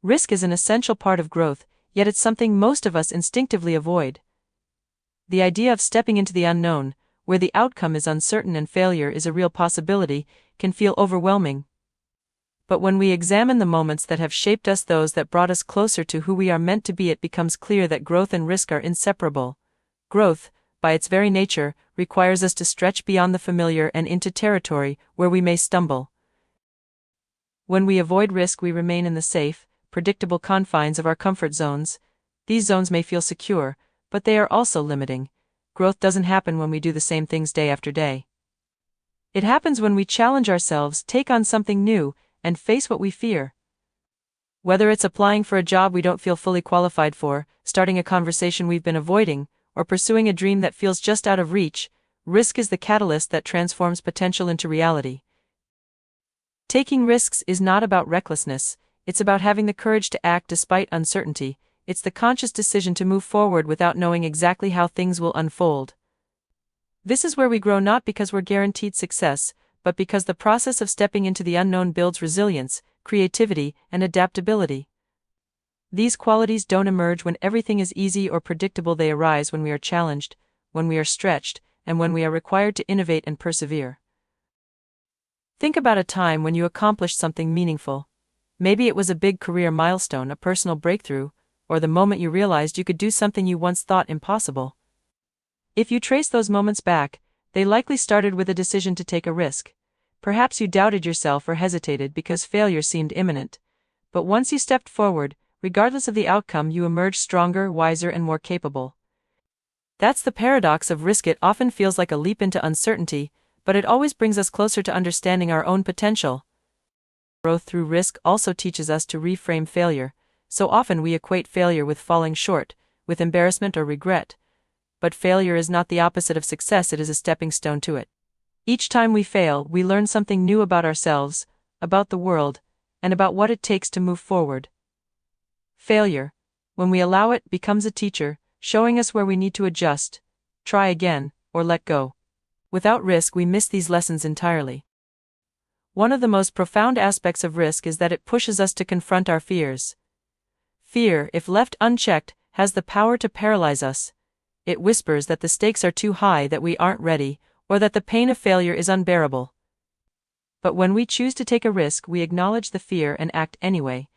Risk is an essential part of growth, yet it's something most of us instinctively avoid. The idea of stepping into the unknown, where the outcome is uncertain and failure is a real possibility, can feel overwhelming. But when we examine the moments that have shaped us, those that brought us closer to who we are meant to be, it becomes clear that growth and risk are inseparable. Growth, by its very nature, requires us to stretch beyond the familiar and into territory where we may stumble. When we avoid risk, we remain in the safe, predictable confines of our comfort zones. These zones may feel secure, but they are also limiting. Growth doesn't happen when we do the same things day after day. It happens when we challenge ourselves, take on something new, and face what we fear. Whether it's applying for a job we don't feel fully qualified for, starting a conversation we've been avoiding, or pursuing a dream that feels just out of reach, risk is the catalyst that transforms potential into reality. Taking risks is not about recklessness, it's about having the courage to act despite uncertainty. It's the conscious decision to move forward without knowing exactly how things will unfold. This is where we grow, not because we're guaranteed success, but because the process of stepping into the unknown builds resilience, creativity, and adaptability. These qualities don't emerge when everything is easy or predictable. They arise when we are challenged, when we are stretched, and when we are required to innovate and persevere. Think about a time when you accomplished something meaningful. Maybe it was a big career milestone, a personal breakthrough, or the moment you realized you could do something you once thought impossible. If you trace those moments back, they likely started with a decision to take a risk. Perhaps you doubted yourself or hesitated because failure seemed imminent. But once you stepped forward, regardless of the outcome, you emerged stronger, wiser, and more capable. That's the paradox of risk. It often feels like a leap into uncertainty, but it always brings us closer to understanding our own potential. Growth through risk also teaches us to reframe failure. So often we equate failure with falling short, with embarrassment or regret. But failure is not the opposite of success, it is a stepping stone to it. Each time we fail, we learn something new about ourselves, about the world, and about what it takes to move forward. Failure, when we allow it, becomes a teacher, showing us where we need to adjust, try again, or let go. Without risk, we miss these lessons entirely. One of the most profound aspects of risk is that it pushes us to confront our fears. Fear, if left unchecked, has the power to paralyze us. It whispers that the stakes are too high, that we aren't ready, or that the pain of failure is unbearable. But when we choose to take a risk, we acknowledge the fear and act anyway.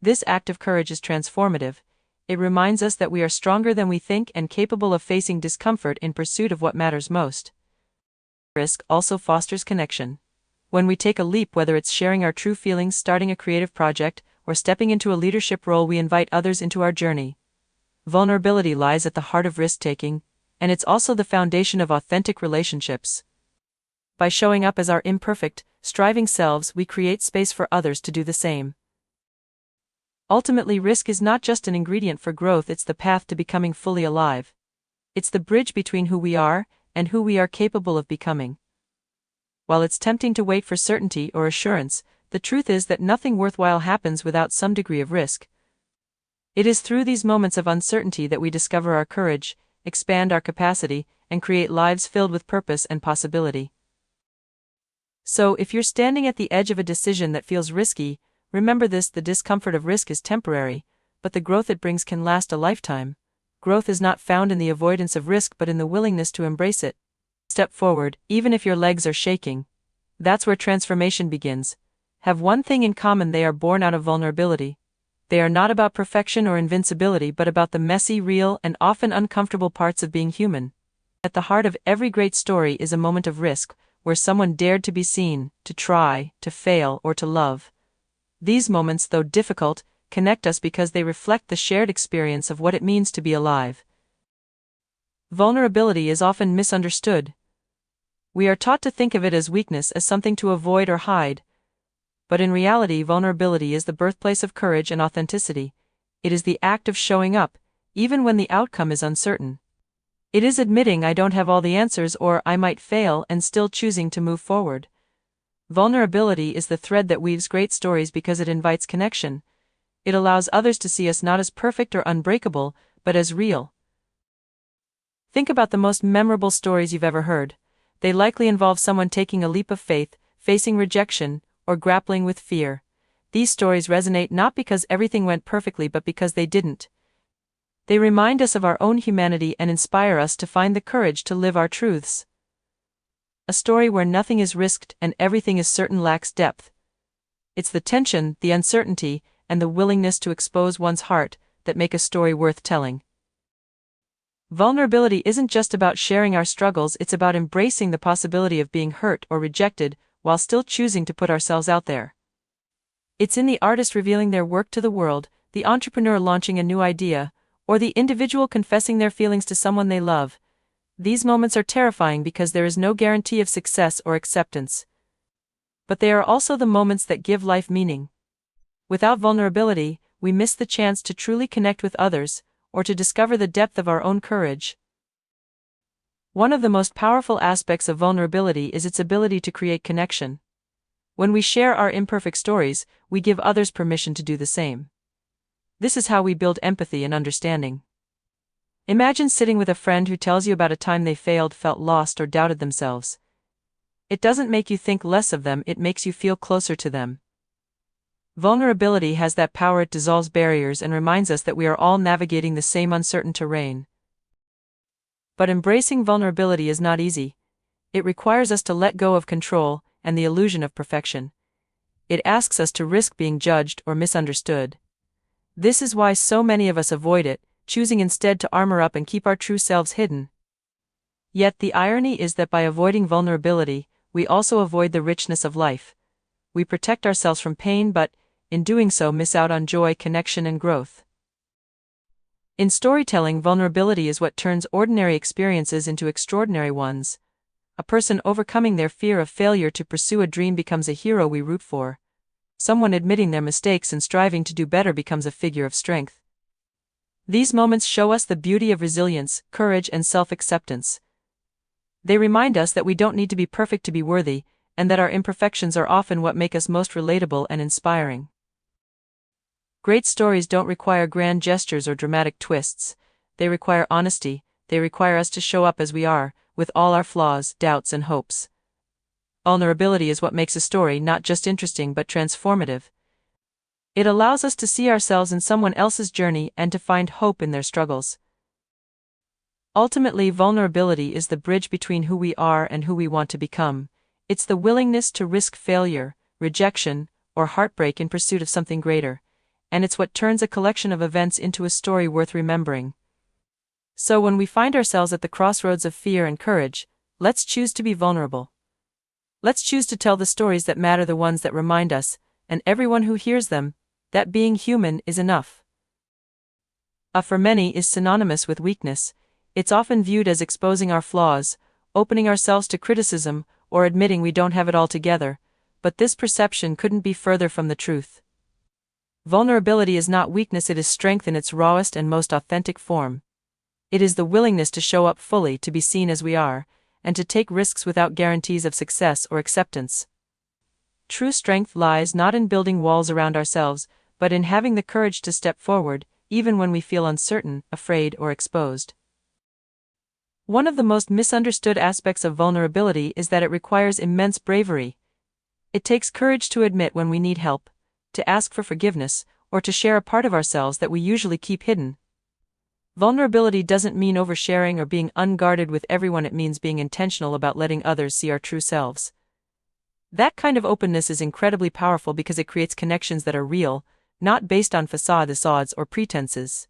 This act of courage is transformative. It reminds us that we are stronger than we think and capable of facing discomfort in pursuit of what matters most. Risk also fosters connection. When we take a leap, whether it's sharing our true feelings, starting a creative project, or stepping into a leadership role, we invite others into our journey. Vulnerability lies at the heart of risk-taking, and it's also the foundation of authentic relationships. By showing up as our imperfect, striving selves, we create space for others to do the same. Ultimately, risk is not just an ingredient for growth, it's the path to becoming fully alive. It's the bridge between who we are and who we are capable of becoming. While it's tempting to wait for certainty or assurance, the truth is that nothing worthwhile happens without some degree of risk. It is through these moments of uncertainty that we discover our courage, expand our capacity, and create lives filled with purpose and possibility. So, if you're standing at the edge of a decision that feels risky, remember this: the discomfort of risk is temporary, but the growth it brings can last a lifetime. Growth is not found in the avoidance of risk but in the willingness to embrace it. Step forward, even if your legs are shaking. That's where transformation begins. Have one thing in common: they are born out of vulnerability. They are not about perfection or invincibility but about the messy, real, and often uncomfortable parts of being human. At the heart of every great story is a moment of risk, where someone dared to be seen, to try, to fail, or to love. These moments, though difficult, connect us because they reflect the shared experience of what it means to be alive. Vulnerability is often misunderstood. We are taught to think of it as weakness, as something to avoid or hide. But in reality, vulnerability is the birthplace of courage and authenticity. It is the act of showing up, even when the outcome is uncertain. It is admitting I don't have all the answers, or I might fail, and still choosing to move forward. Vulnerability is the thread that weaves great stories because it invites connection. It allows others to see us not as perfect or unbreakable, but as real. Think about the most memorable stories you've ever heard. They likely involve someone taking a leap of faith, facing rejection, or grappling with fear. these stories resonate not because everything went perfectly but because they didn't. They remind us of our own humanity and inspire us to find the courage to live our truths. A story where nothing is risked and everything is certain lacks depth. It's the tension, the uncertainty, and the willingness to expose one's heart that make a story worth telling. Vulnerability isn't just about sharing our struggles, it's about embracing the possibility of being hurt or rejected while still choosing to put ourselves out there. It's in the artist revealing their work to the world, the entrepreneur launching a new idea, or the individual confessing their feelings to someone they love. These moments are terrifying because there is no guarantee of success or acceptance. But they are also the moments that give life meaning. Without vulnerability, we miss the chance to truly connect with others, or to discover the depth of our own courage. One of the most powerful aspects of vulnerability is its ability to create connection. When we share our imperfect stories, we give others permission to do the same. This is how we build empathy and understanding. Imagine sitting with a friend who tells you about a time they failed, felt lost, or doubted themselves. It doesn't make you think less of them, it makes you feel closer to them. Vulnerability has that power, it dissolves barriers and reminds us that we are all navigating the same uncertain terrain. But embracing vulnerability is not easy. It requires us to let go of control and the illusion of perfection. It asks us to risk being judged or misunderstood. This is why so many of us avoid it, choosing instead to armor up and keep our true selves hidden. Yet the irony is that by avoiding vulnerability, we also avoid the richness of life. We protect ourselves from pain, but, in doing so, miss out on joy, connection, and growth. In storytelling, vulnerability is what turns ordinary experiences into extraordinary ones. A person overcoming their fear of failure to pursue a dream becomes a hero we root for. Someone admitting their mistakes and striving to do better becomes a figure of strength. These moments show us the beauty of resilience, courage, and self-acceptance. They remind us that we don't need to be perfect to be worthy, and that our imperfections are often what make us most relatable and inspiring. Great stories don't require grand gestures or dramatic twists. They require honesty. They require us to show up as we are, with all our flaws, doubts, and hopes. Vulnerability is what makes a story not just interesting but transformative. It allows us to see ourselves in someone else's journey and to find hope in their struggles. Ultimately, vulnerability is the bridge between who we are and who we want to become. It's the willingness to risk failure, rejection, or heartbreak in pursuit of something greater. And it's what turns a collection of events into a story worth remembering. So when we find ourselves at the crossroads of fear and courage, let's choose to be vulnerable. Let's choose to tell the stories that matter, the ones that remind us, and everyone who hears them, that being human is enough. For many is synonymous with weakness. It's often viewed as exposing our flaws, opening ourselves to criticism, or admitting we don't have it all together, but this perception couldn't be further from the truth. Vulnerability is not weakness, it is strength in its rawest and most authentic form. It is the willingness to show up fully, to be seen as we are, and to take risks without guarantees of success or acceptance. True strength lies not in building walls around ourselves, but in having the courage to step forward, even when we feel uncertain, afraid, or exposed. One of the most misunderstood aspects of vulnerability is that it requires immense bravery. It takes courage to admit when we need help, to ask for forgiveness, or to share a part of ourselves that we usually keep hidden. Vulnerability doesn't mean oversharing or being unguarded with everyone, it means being intentional about letting others see our true selves. That kind of openness is incredibly powerful because it creates connections that are real, not based on facades or pretenses.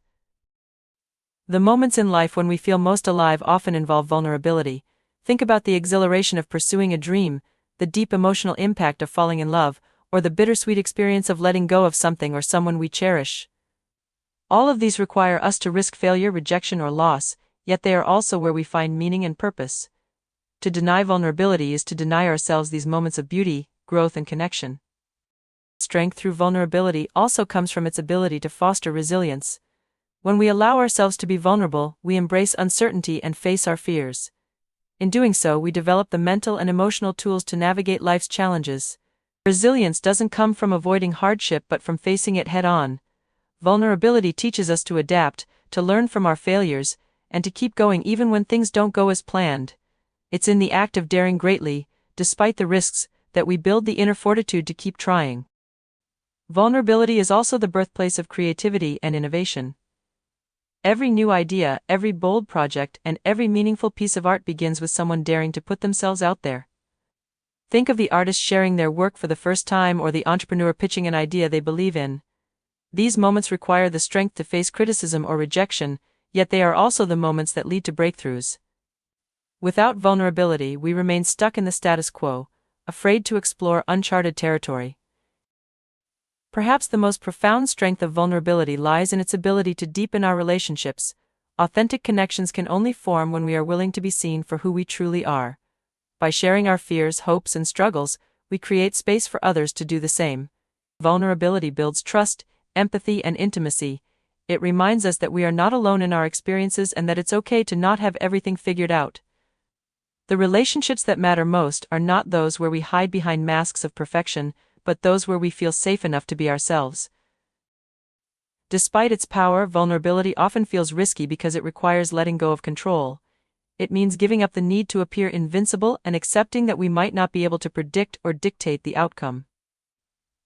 The moments in life when we feel most alive often involve vulnerability. Think about the exhilaration of pursuing a dream, the deep emotional impact of falling in love, or the bittersweet experience of letting go of something or someone we cherish. All of these require us to risk failure, rejection, or loss, yet they are also where we find meaning and purpose. To deny vulnerability is to deny ourselves these moments of beauty, growth, and connection. Strength through vulnerability also comes from its ability to foster resilience. When we allow ourselves to be vulnerable, we embrace uncertainty and face our fears. In doing so, we develop the mental and emotional tools to navigate life's challenges. Resilience doesn't come from avoiding hardship but from facing it head-on. Vulnerability teaches us to adapt, to learn from our failures, and to keep going even when things don't go as planned. It's in the act of daring greatly, despite the risks, that we build the inner fortitude to keep trying. Vulnerability is also the birthplace of creativity and innovation. Every new idea, every bold project, and every meaningful piece of art begins with someone daring to put themselves out there. Think of the artist sharing their work for the first time or the entrepreneur pitching an idea they believe in. These moments require the strength to face criticism or rejection, yet they are also the moments that lead to breakthroughs. Without vulnerability, we remain stuck in the status quo, afraid to explore uncharted territory. Perhaps the most profound strength of vulnerability lies in its ability to deepen our relationships. Authentic connections can only form when we are willing to be seen for who we truly are. By sharing our fears, hopes, and struggles, we create space for others to do the same. Vulnerability builds trust, empathy, and intimacy. It reminds us that we are not alone in our experiences and that it's okay to not have everything figured out. The relationships that matter most are not those where we hide behind masks of perfection, but those where we feel safe enough to be ourselves. Despite its power, vulnerability often feels risky because it requires letting go of control. It means giving up the need to appear invincible and accepting that we might not be able to predict or dictate the outcome.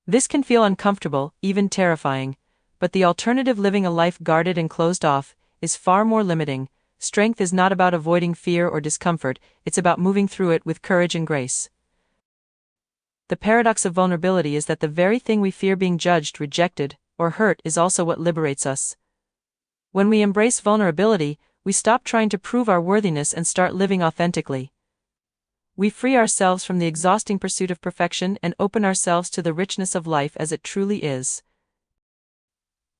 This can feel uncomfortable, even terrifying, but the alternative, living a life guarded and closed off, is far more limiting. Strength is not about avoiding fear or discomfort, it's about moving through it with courage and grace. The paradox of vulnerability is that the very thing we fear, being judged, rejected, or hurt, is also what liberates us. When we embrace vulnerability, we stop trying to prove our worthiness and start living authentically. We free ourselves from the exhausting pursuit of perfection and open ourselves to the richness of life as it truly is.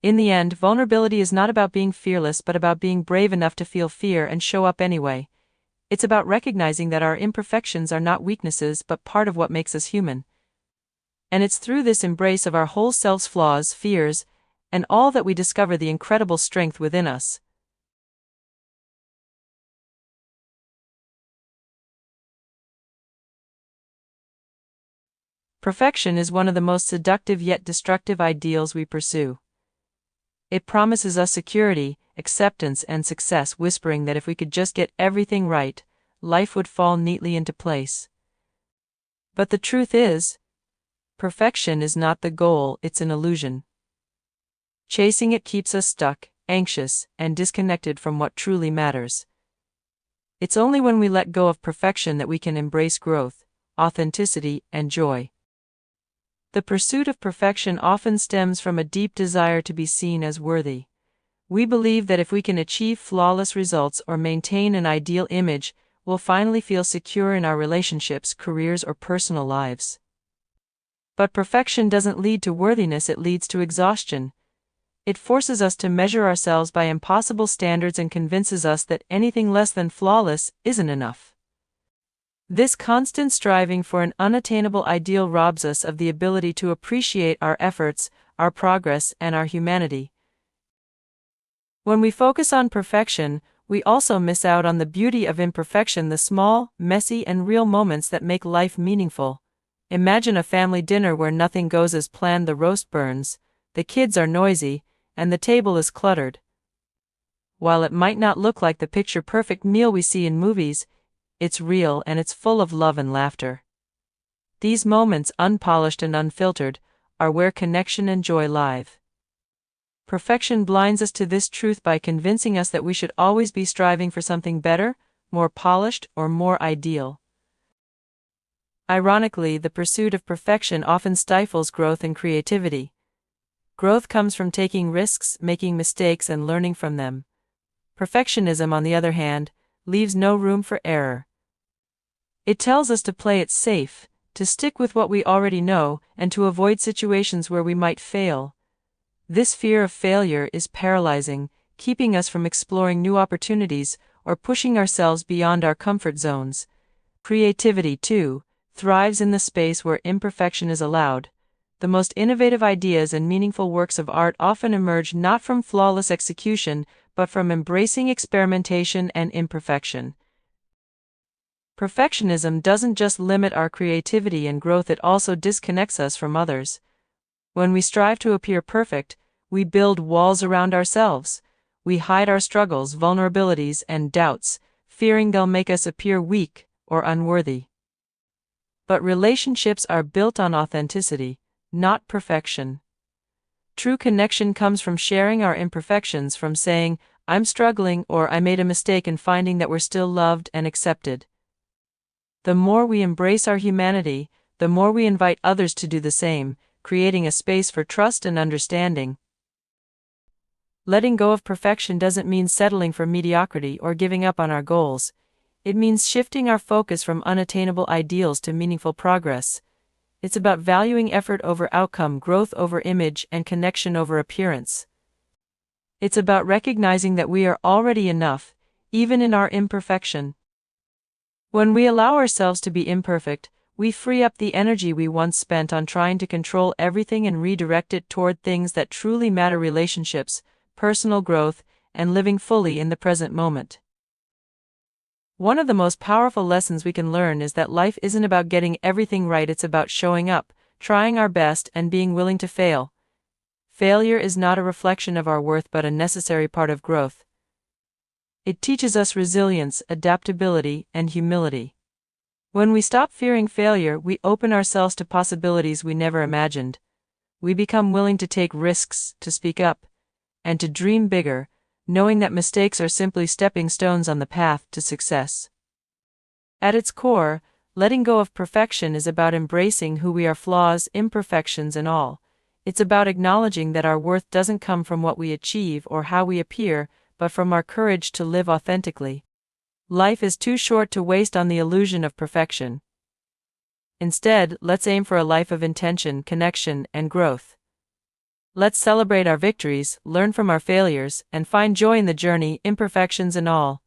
In the end, vulnerability is not about being fearless but about being brave enough to feel fear and show up anyway. It's about recognizing that our imperfections are not weaknesses but part of what makes us human. And it's through this embrace of our whole selves' flaws, fears, and all that we discover the incredible strength within us. Perfection is one of the most seductive yet destructive ideals we pursue. It promises us security, acceptance, and success, whispering that if we could just get everything right, life would fall neatly into place. But the truth is, perfection is not the goal, it's an illusion. Chasing it keeps us stuck, anxious, and disconnected from what truly matters. It's only when we let go of perfection that we can embrace growth, authenticity, and joy. The pursuit of perfection often stems from a deep desire to be seen as worthy. We believe that if we can achieve flawless results or maintain an ideal image, we'll finally feel secure in our relationships, careers, or personal lives. But perfection doesn't lead to worthiness, it leads to exhaustion. It forces us to measure ourselves by impossible standards and convinces us that anything less than flawless isn't enough. This constant striving for an unattainable ideal robs us of the ability to appreciate our efforts, our progress, and our humanity. When we focus on perfection, we also miss out on the beauty of imperfection, the small, messy, and real moments that make life meaningful. Imagine a family dinner where nothing goes as planned, the roast burns, the kids are noisy, and the table is cluttered. While it might not look like the picture-perfect meal we see in movies, it's real and it's full of love and laughter. These moments, unpolished and unfiltered, are where connection and joy live. Perfection blinds us to this truth by convincing us that we should always be striving for something better, more polished, or more ideal. Ironically, the pursuit of perfection often stifles growth and creativity. Growth comes from taking risks, making mistakes, and learning from them. Perfectionism, on the other hand, leaves no room for error. It tells us to play it safe, to stick with what we already know, and to avoid situations where we might fail. This fear of failure is paralyzing, keeping us from exploring new opportunities or pushing ourselves beyond our comfort zones. Creativity, too, thrives in the space where imperfection is allowed. The most innovative ideas and meaningful works of art often emerge not from flawless execution, but from embracing experimentation and imperfection. Perfectionism doesn't just limit our creativity and growth, it also disconnects us from others. When we strive to appear perfect, we build walls around ourselves. We hide our struggles, vulnerabilities, and doubts, fearing they'll make us appear weak or unworthy. But relationships are built on authenticity, not perfection. True connection comes from sharing our imperfections, from saying, I'm struggling or I made a mistake, and finding that we're still loved and accepted. The more we embrace our humanity, the more we invite others to do the same, creating a space for trust and understanding. Letting go of perfection doesn't mean settling for mediocrity or giving up on our goals. It means shifting our focus from unattainable ideals to meaningful progress. It's about valuing effort over outcome, growth over image, and connection over appearance. It's about recognizing that we are already enough, even in our imperfection. When we allow ourselves to be imperfect, we free up the energy we once spent on trying to control everything and redirect it toward things that truly matter: relationships, personal growth, and living fully in the present moment. One of the most powerful lessons we can learn is that life isn't about getting everything right, it's about showing up, trying our best, and being willing to fail. Failure is not a reflection of our worth but a necessary part of growth. It teaches us resilience, adaptability, and humility. When we stop fearing failure, we open ourselves to possibilities we never imagined. We become willing to take risks, to speak up, and to dream bigger, knowing that mistakes are simply stepping stones on the path to success. At its core, letting go of perfection is about embracing who we are, flaws, imperfections, and all. It's about acknowledging that our worth doesn't come from what we achieve or how we appear, but from our courage to live authentically. Life is too short to waste on the illusion of perfection. Instead, let's aim for a life of intention, connection, and growth. Let's celebrate our victories, learn from our failures, and find joy in the journey, imperfections and all.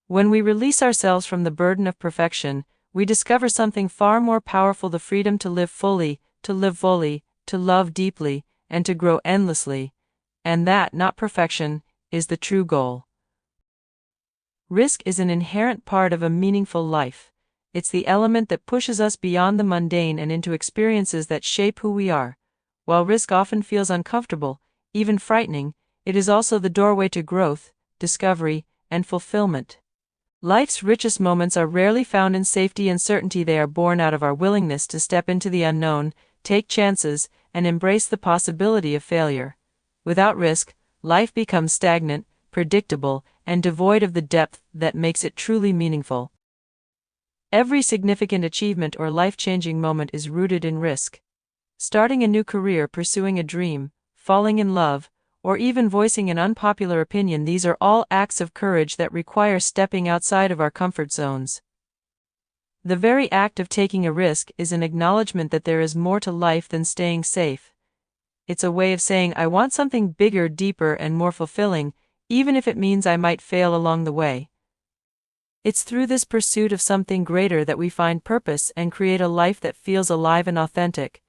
When we release ourselves from the burden of perfection, we discover something far more powerful: the freedom to live fully, to love deeply, and to grow endlessly. And that, not perfection, is the true goal. Risk is an inherent part of a meaningful life. It's the element that pushes us beyond the mundane and into experiences that shape who we are. While risk often feels uncomfortable, even frightening, it is also the doorway to growth, discovery, and fulfillment. Life's richest moments are rarely found in safety and certainty. They are born out of our willingness to step into the unknown, take chances, and embrace the possibility of failure. Without risk, life becomes stagnant, predictable, and devoid of the depth that makes it truly meaningful. Every significant achievement or life-changing moment is rooted in risk. Starting a new career, pursuing a dream, falling in love, or even voicing an unpopular opinion, these are all acts of courage that require stepping outside of our comfort zones. The very act of taking a risk is an acknowledgement that there is more to life than staying safe. It's a way of saying, I want something bigger, deeper, and more fulfilling, even if it means I might fail along the way. It's through this pursuit of something greater that we find purpose and create a life that feels alive and authentic.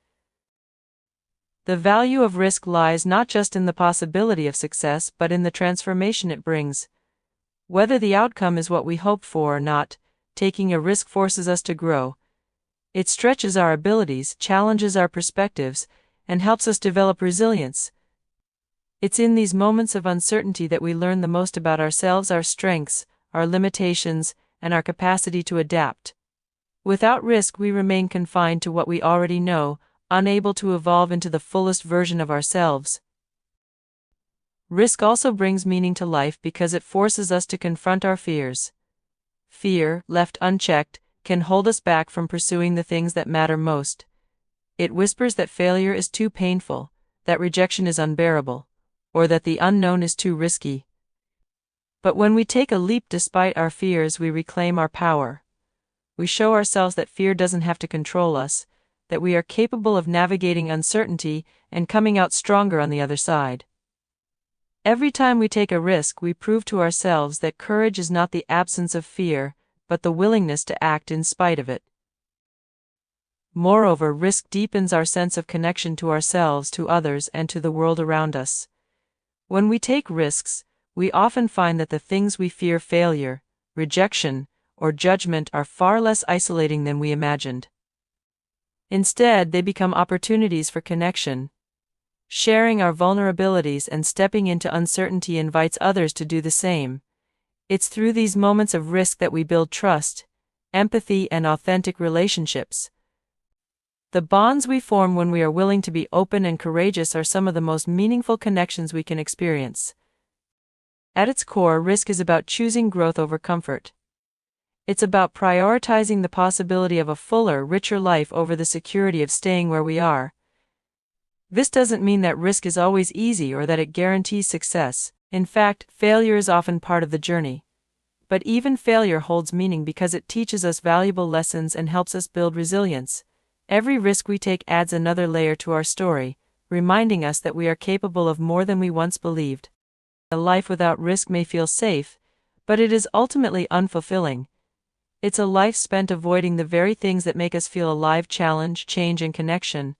The value of risk lies not just in the possibility of success but in the transformation it brings. Whether the outcome is what we hoped for or not, taking a risk forces us to grow. It stretches our abilities, challenges our perspectives, and helps us develop resilience. It's in these moments of uncertainty that we learn the most about ourselves, our strengths, our limitations, and our capacity to adapt. Without risk, we remain confined to what we already know, unable to evolve into the fullest version of ourselves. Risk also brings meaning to life because it forces us to confront our fears. Fear, left unchecked, can hold us back from pursuing the things that matter most. It whispers that failure is too painful, that rejection is unbearable, or that the unknown is too risky. But when we take a leap despite our fears, we reclaim our power. We show ourselves that fear doesn't have to control us, that we are capable of navigating uncertainty and coming out stronger on the other side. Every time we take a risk, we prove to ourselves that courage is not the absence of fear, but the willingness to act in spite of it. Moreover, risk deepens our sense of connection to ourselves, to others, and to the world around us. When we take risks, we often find that the things we fear, failure, rejection, or judgment, are far less isolating than we imagined. Instead, they become opportunities for connection. Sharing our vulnerabilities and stepping into uncertainty invites others to do the same. It's through these moments of risk that we build trust, empathy, and authentic relationships. The bonds we form when we are willing to be open and courageous are some of the most meaningful connections we can experience. At its core, risk is about choosing growth over comfort. It's about prioritizing the possibility of a fuller, richer life over the security of staying where we are. This doesn't mean that risk is always easy or that it guarantees success. In fact, failure is often part of the journey. But even failure holds meaning because it teaches us valuable lessons and helps us build resilience. Every risk we take adds another layer to our story, reminding us that we are capable of more than we once believed. A life without risk may feel safe, but it is ultimately unfulfilling. It's a life spent avoiding the very things that make us feel alive: challenge, change, and connection.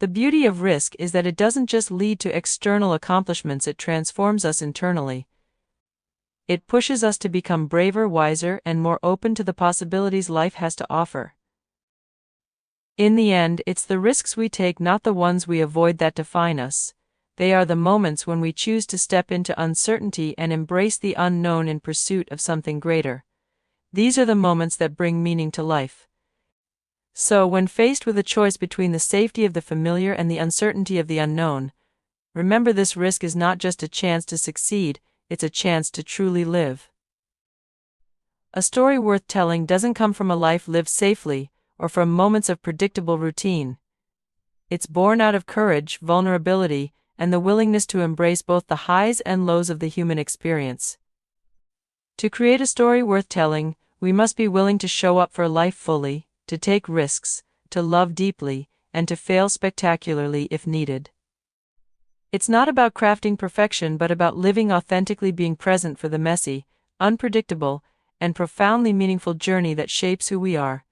The beauty of risk is that it doesn't just lead to external accomplishments, it transforms us internally. It pushes us to become braver, wiser, and more open to the possibilities life has to offer. In the end, it's the risks we take, not the ones we avoid, that define us. They are the moments when we choose to step into uncertainty and embrace the unknown in pursuit of something greater. These are the moments that bring meaning to life. So, when faced with a choice between the safety of the familiar and the uncertainty of the unknown, remember this: risk is not just a chance to succeed, it's a chance to truly live. A story worth telling doesn't come from a life lived safely, or from moments of predictable routine. It's born out of courage, vulnerability, and the willingness to embrace both the highs and lows of the human experience. To create a story worth telling, we must be willing to show up for life fully, to take risks, to love deeply, and to fail spectacularly if needed. It's not about crafting perfection, but about living authentically, being present for the messy, unpredictable, and profoundly meaningful journey that shapes who we are.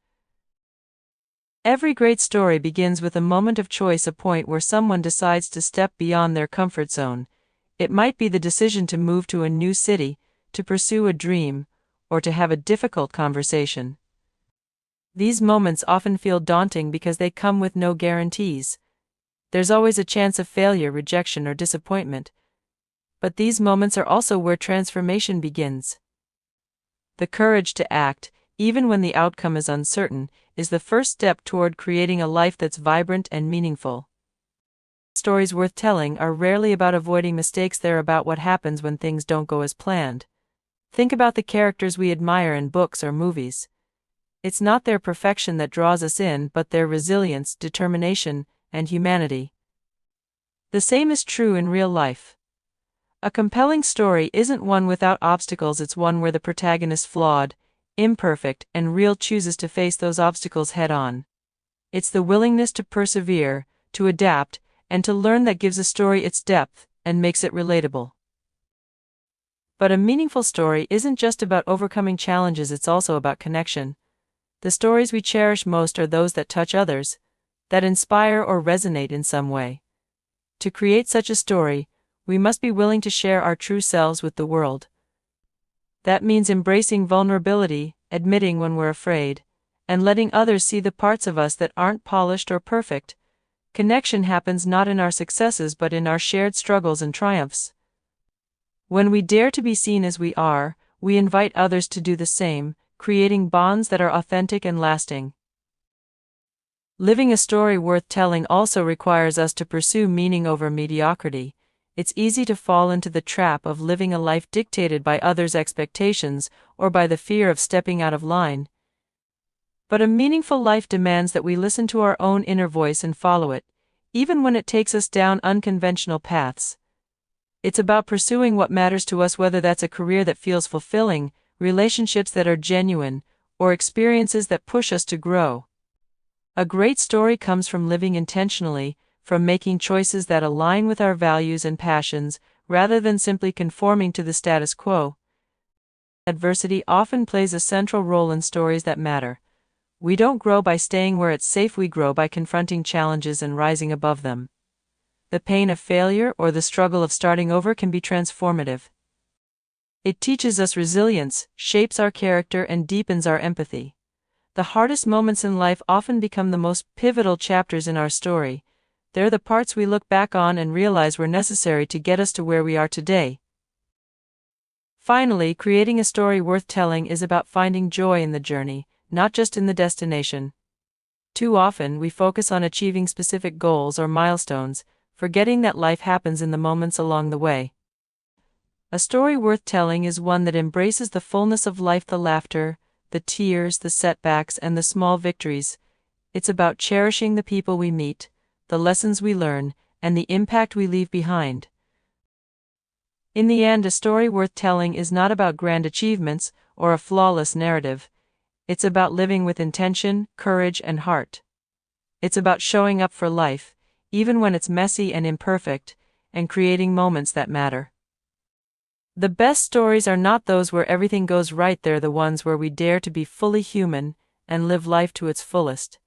Every great story begins with a moment of choice, a point where someone decides to step beyond their comfort zone. It might be the decision to move to a new city, to pursue a dream, or to have a difficult conversation. These moments often feel daunting because they come with no guarantees. There's always a chance of failure, rejection, or disappointment. But these moments are also where transformation begins. The courage to act, even when the outcome is uncertain, is the first step toward creating a life that's vibrant and meaningful. Stories worth telling are rarely about avoiding mistakes, they're about what happens when things don't go as planned. Think about the characters we admire in books or movies. It's not their perfection that draws us in, but their resilience, determination, and humanity. The same is true in real life. A compelling story isn't one without obstacles, it's one where the protagonist, flawed, imperfect, and real, chooses to face those obstacles head on. It's the willingness to persevere, to adapt, and to learn that gives a story its depth and makes it relatable. But a meaningful story isn't just about overcoming challenges, it's also about connection. The stories we cherish most are those that touch others, that inspire or resonate in some way. To create such a story, we must be willing to share our true selves with the world. That means embracing vulnerability, admitting when we're afraid, and letting others see the parts of us that aren't polished or perfect. Connection happens not in our successes but in our shared struggles and triumphs. When we dare to be seen as we are, we invite others to do the same, creating bonds that are authentic and lasting. Living a story worth telling also requires us to pursue meaning over mediocrity. It's easy to fall into the trap of living a life dictated by others' expectations or by the fear of stepping out of line. But a meaningful life demands that we listen to our own inner voice and follow it, even when it takes us down unconventional paths. It's about pursuing what matters to us, whether that's a career that feels fulfilling, relationships that are genuine, or experiences that push us to grow. A great story comes from living intentionally, from making choices that align with our values and passions, rather than simply conforming to the status quo. Adversity often plays a central role in stories that matter. We don't grow by staying where it's safe, we grow by confronting challenges and rising above them. The pain of failure or the struggle of starting over can be transformative. It teaches us resilience, shapes our character, and deepens our empathy. The hardest moments in life often become the most pivotal chapters in our story. They're the parts we look back on and realize were necessary to get us to where we are today. Finally, creating a story worth telling is about finding joy in the journey, not just in the destination. Too often, we focus on achieving specific goals or milestones, forgetting that life happens in the moments along the way. A story worth telling is one that embraces the fullness of life, the laughter, the tears, the setbacks, and the small victories. It's about cherishing the people we meet, the lessons we learn, and the impact we leave behind. In the end, a story worth telling is not about grand achievements or a flawless narrative. It's about living with intention, courage, and heart. It's about showing up for life, even when it's messy and imperfect, and creating moments that matter. The best stories are not those where everything goes right, they're the ones where we dare to be fully human and live life to its fullest.